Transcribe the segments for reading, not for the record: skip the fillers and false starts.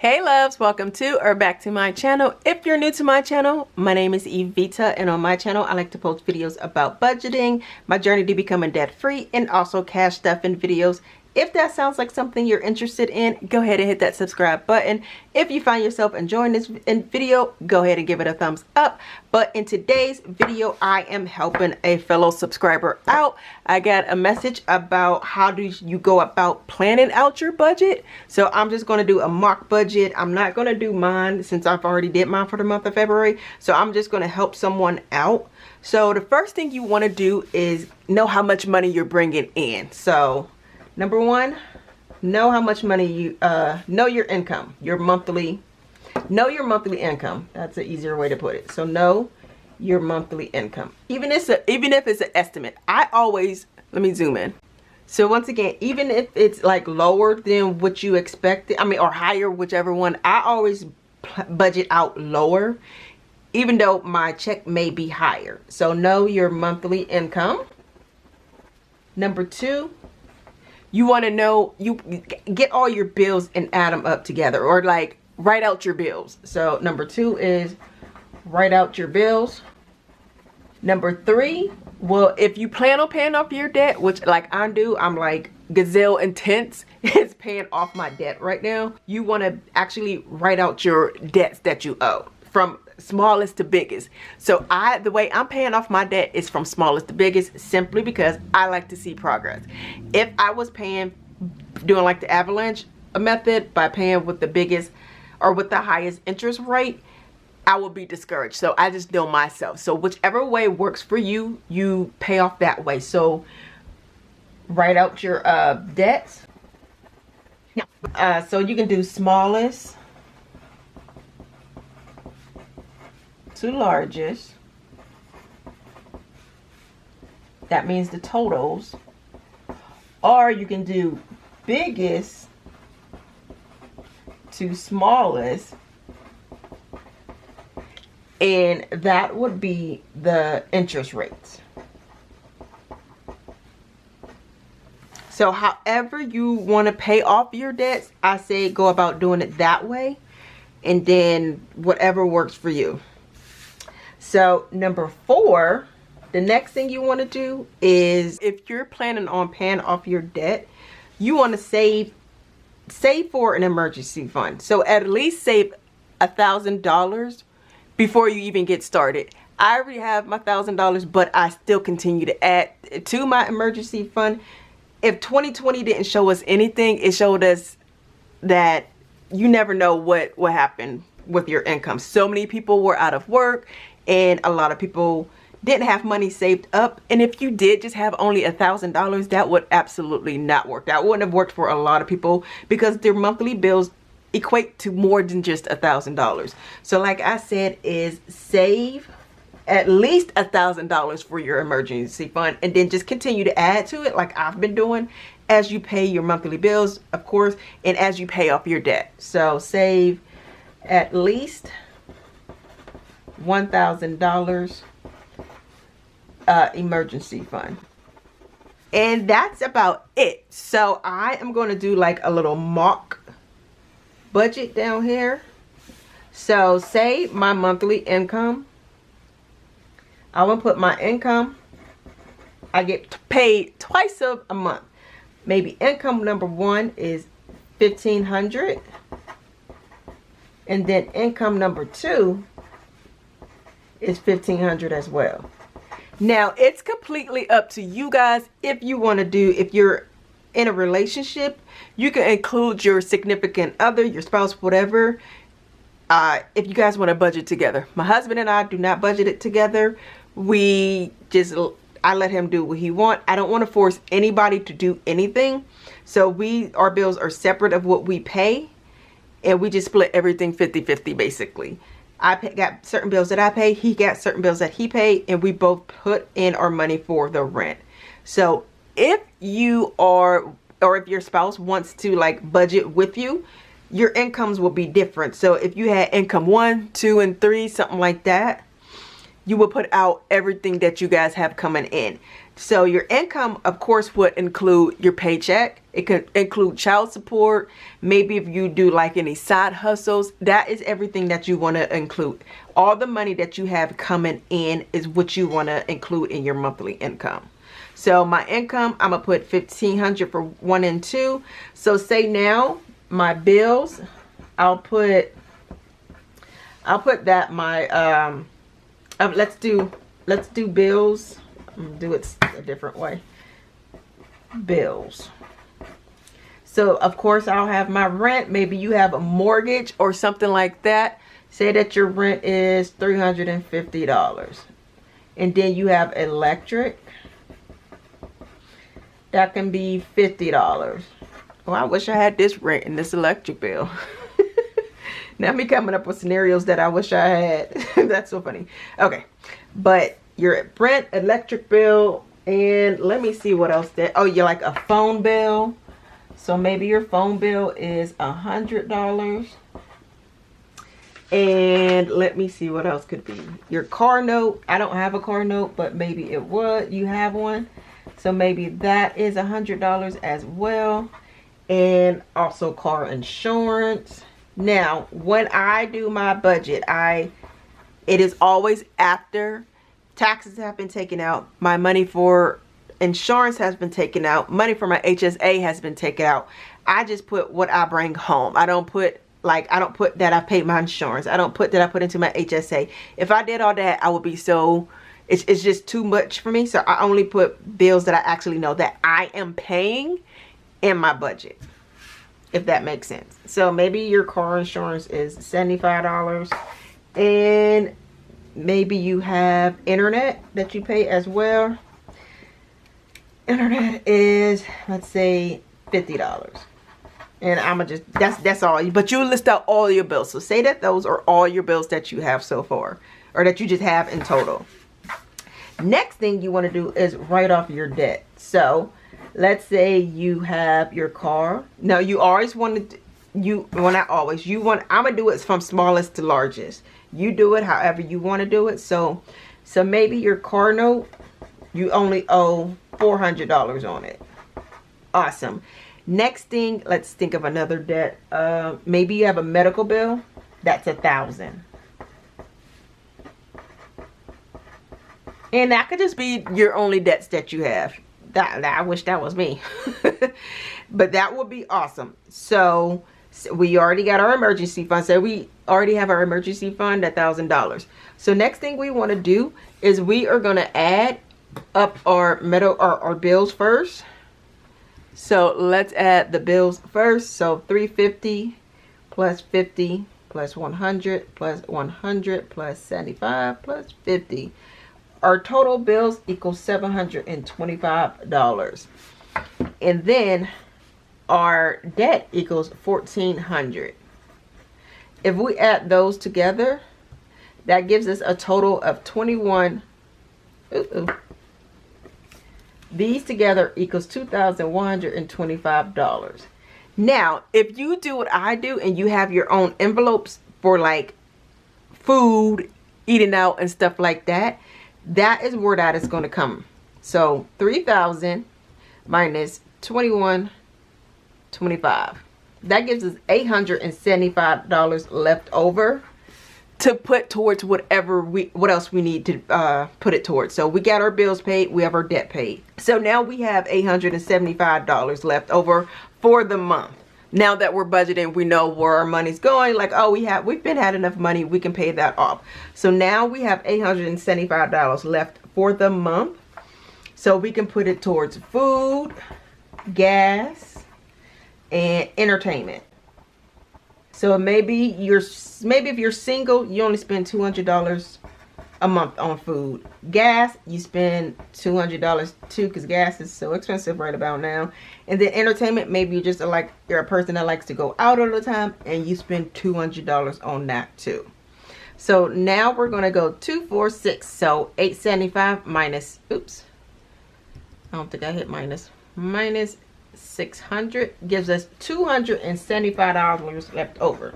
Hey loves, welcome to or back to my channel. If you're new to my channel, my name is Evita, and on my channel I like to post videos about budgeting, my journey to becoming debt free, and also cash stuffing videos. If that sounds like something you're interested in, go ahead and hit that subscribe button. If you find yourself enjoying this video, go ahead and give it a thumbs up. But in today's video, I am helping a fellow subscriber out. I got a message about how do you go about planning out your budget. So I'm just going to do a mock budget. I'm not going to do mine since I've already did mine for the month of February. So I'm just going to help someone out. So the first thing you want to do is know how much money you're bringing in. So number one, know how much money you, know your income, know your monthly income. That's an easier way to put it. So know your monthly income. Even if it's an estimate, I always, let me zoom in. So once again, even if it's like lower than what you expected, or higher, whichever one, I always budget out lower, even though my check may be higher. So know your monthly income. Number two, you want to know, you get all your bills and add them up together, or like write out your bills. So number two is write out your bills. Number three, well, if you plan on paying off your debt, which like I do, I'm like gazelle intense is paying off my debt right now. You want to actually write out your debts that you owe from smallest to biggest. So the way I'm paying off my debt is from smallest to biggest, simply because I like to see progress. If I was doing like the avalanche method by paying with the biggest or with the highest interest rate, I will be discouraged. So I just know myself. So whichever way works for you, you pay off that way. So write out your debts. So you can do smallest to largest. That means the totals. Or you can do biggest to smallest, and that would be the interest rates. So however you want to pay off your debts, I say go about doing it that way, and then whatever works for you. So number four, the next thing you want to do is, if you're planning on paying off your debt, you want to save for an emergency fund. So at least save $1,000 before you even get started. I already have my $1,000, but I still continue to add to my emergency fund. If 2020 didn't show us anything, it showed us that you never know what happened with your income. So many people were out of work, and a lot of people didn't have money saved up. And if you did just have only $1,000, that would absolutely not work. That wouldn't have worked for a lot of people, because their monthly bills equate to more than just $1,000. So like I said, is save at least $1,000 for your emergency fund, and then just continue to add to it like I've been doing as you pay your monthly bills, of course, and as you pay off your debt. So save at least $1,000 emergency fund. And that's about it. So I am going to do like a little mock budget down here. So say my monthly income, I will put my income, I get paid twice a month. Maybe income number one is $1,500, and then income number two is $1,500 as well. Now it's completely up to you guys. If you want to do, if you're in a relationship, you can include your significant other, your spouse, whatever. If you guys want to budget together. My husband and I do not budget it together. I let him do what he wants. I don't want to force anybody to do anything. So our bills are separate of what we pay, and we just split everything 50-50 basically. I got certain bills that I pay, he got certain bills that he paid, and we both put in our money for the rent. So if you are, or if your spouse wants to like budget with you, your incomes will be different. So if you had income 1, 2, and 3, something like that, you will put out everything that you guys have coming in. So your income, of course, would include your paycheck. It could include child support. Maybe if you do like any side hustles, that is everything that you want to include. All the money that you have coming in is what you want to include in your monthly income. So my income, I'm gonna put $1,500 for 1 and 2. So say now my bills, I'll put that my let's do bills. I'm gonna do it a different way. Bills. So of course I'll have my rent. Maybe you have a mortgage or something like that. Say that your rent is $350. And then you have electric. That can be $50. Oh, I wish I had this rent and this electric bill. Now me coming up with scenarios that I wish I had. That's so funny. Okay, but your rent, electric bill, and let me see what else that. Oh, you're like a phone bill. So maybe your phone bill is $100. And let me see what else could be. Your car note. I don't have a car note, but maybe it would. You have one. So maybe that is $100 as well. And also car insurance. Now, when I do my budget, it is always after taxes have been taken out. My money for insurance has been taken out. Money for my HSA has been taken out. I just put what I bring home. I don't put that I paid my insurance. I don't put that I put into my HSA. If I did all that, I would be so... It's just too much for me. So I only put bills that I actually know that I am paying in my budget, if that makes sense. So maybe your car insurance is $75. And maybe you have internet that you pay as well. Internet is, let's say, $50. And I'ma just, that's all. But you list out all your bills. So say that those are all your bills that you have so far, or that you just have in total. Next thing you want to do is write off your debt. So let's say you have your car. Now you always want to, well, not always, I'm gonna do it from smallest to largest. You do it however you want to do it. So maybe your car note, you only owe $400 on it. Awesome. Next thing, let's think of another debt. Maybe you have a medical bill. That's $1,000. And that could just be your only debts that you have. I wish that was me. But that would be awesome. So we already got our emergency fund. So we already have our emergency fund at $1,000. So next thing we want to do is we are going to add up our bills first. So let's add the bills first. So $350 plus 50 plus 100 plus 100 plus 75 plus 50. Our total bills equals $725. And then our debt equals $1,400. If we add those together, that gives us a total of These together equals $2,125. Now, if you do what I do and you have your own envelopes for like food, eating out and stuff like that, that is where that is going to come. So 3,000 minus 21.25. That gives us $875 left over to put towards what else we need to put it towards. So we got our bills paid, we have our debt paid. So now we have $875 left over for the month. Now that we're budgeting, we know where our money's going. Like, oh, we've had enough money, we can pay that off. So now we have $875 left for the month. So we can put it towards food, gas, and entertainment. So maybe if you're single, you only spend $200 a month on food. Gas, you spend $200 too, because gas is so expensive right about now. And then entertainment, maybe you're a person that likes to go out all the time, and you spend $200 on that too. So now we're gonna go 2, 4, 6. So 875 minus, oops, I don't think I hit minus 600 gives us $275 left over.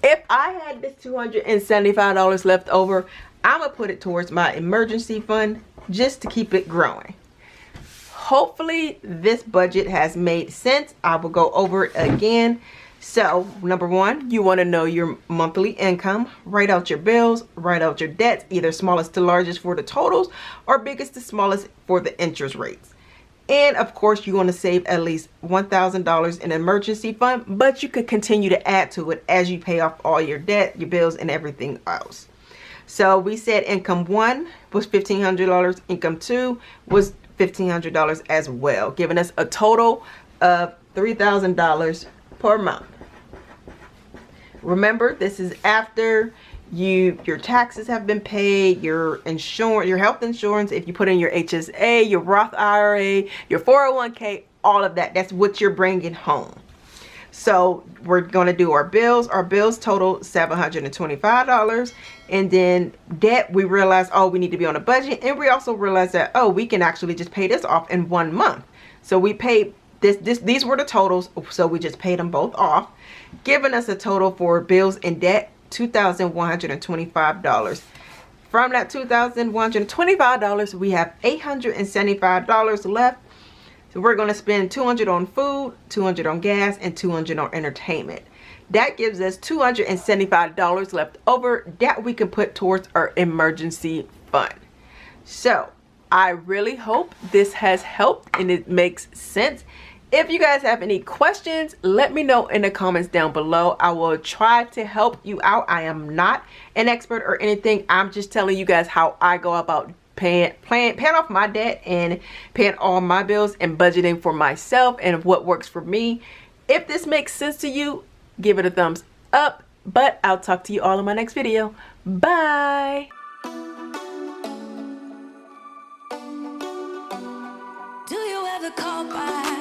If I had this $275 left over, I'm gonna put it towards my emergency fund just to keep it growing. Hopefully this budget has made sense. I will go over it again. So number one, you want to know your monthly income. Write out your bills, write out your debts, either smallest to largest for the totals or biggest to smallest for the interest rates. And of course, you want to save at least $1,000 in an emergency fund, but you could continue to add to it as you pay off all your debt, your bills, and everything else. So we said income one was $1,500, income two was $1,500 as well, giving us a total of $3,000 per month. Remember, this is after your taxes have been paid, your insurance, your health insurance, if you put in your HSA, your Roth IRA, your 401k, all of that. That's what you're bringing home. So we're going to do our bills. Our bills total $725. And then debt, we realized, oh, we need to be on a budget. And we also realized that, oh, we can actually just pay this off in 1 month. So we paid these were the totals. So we just paid them both off, giving us a total for bills and debt, $2,125. From that $2,125, we have $875 left. So we're going to spend $200 on food, $200 on gas, and $200 on entertainment. That gives us $275 left over that we can put towards our emergency fund. So I really hope this has helped and it makes sense. If you guys have any questions, let me know in the comments down below. I will try to help you out. I am not an expert or anything. I'm just telling you guys how I go about paying off my debt and paying all my bills and budgeting for myself and what works for me. If this makes sense to you, give it a thumbs up. But I'll talk to you all in my next video. Bye. Do you ever call by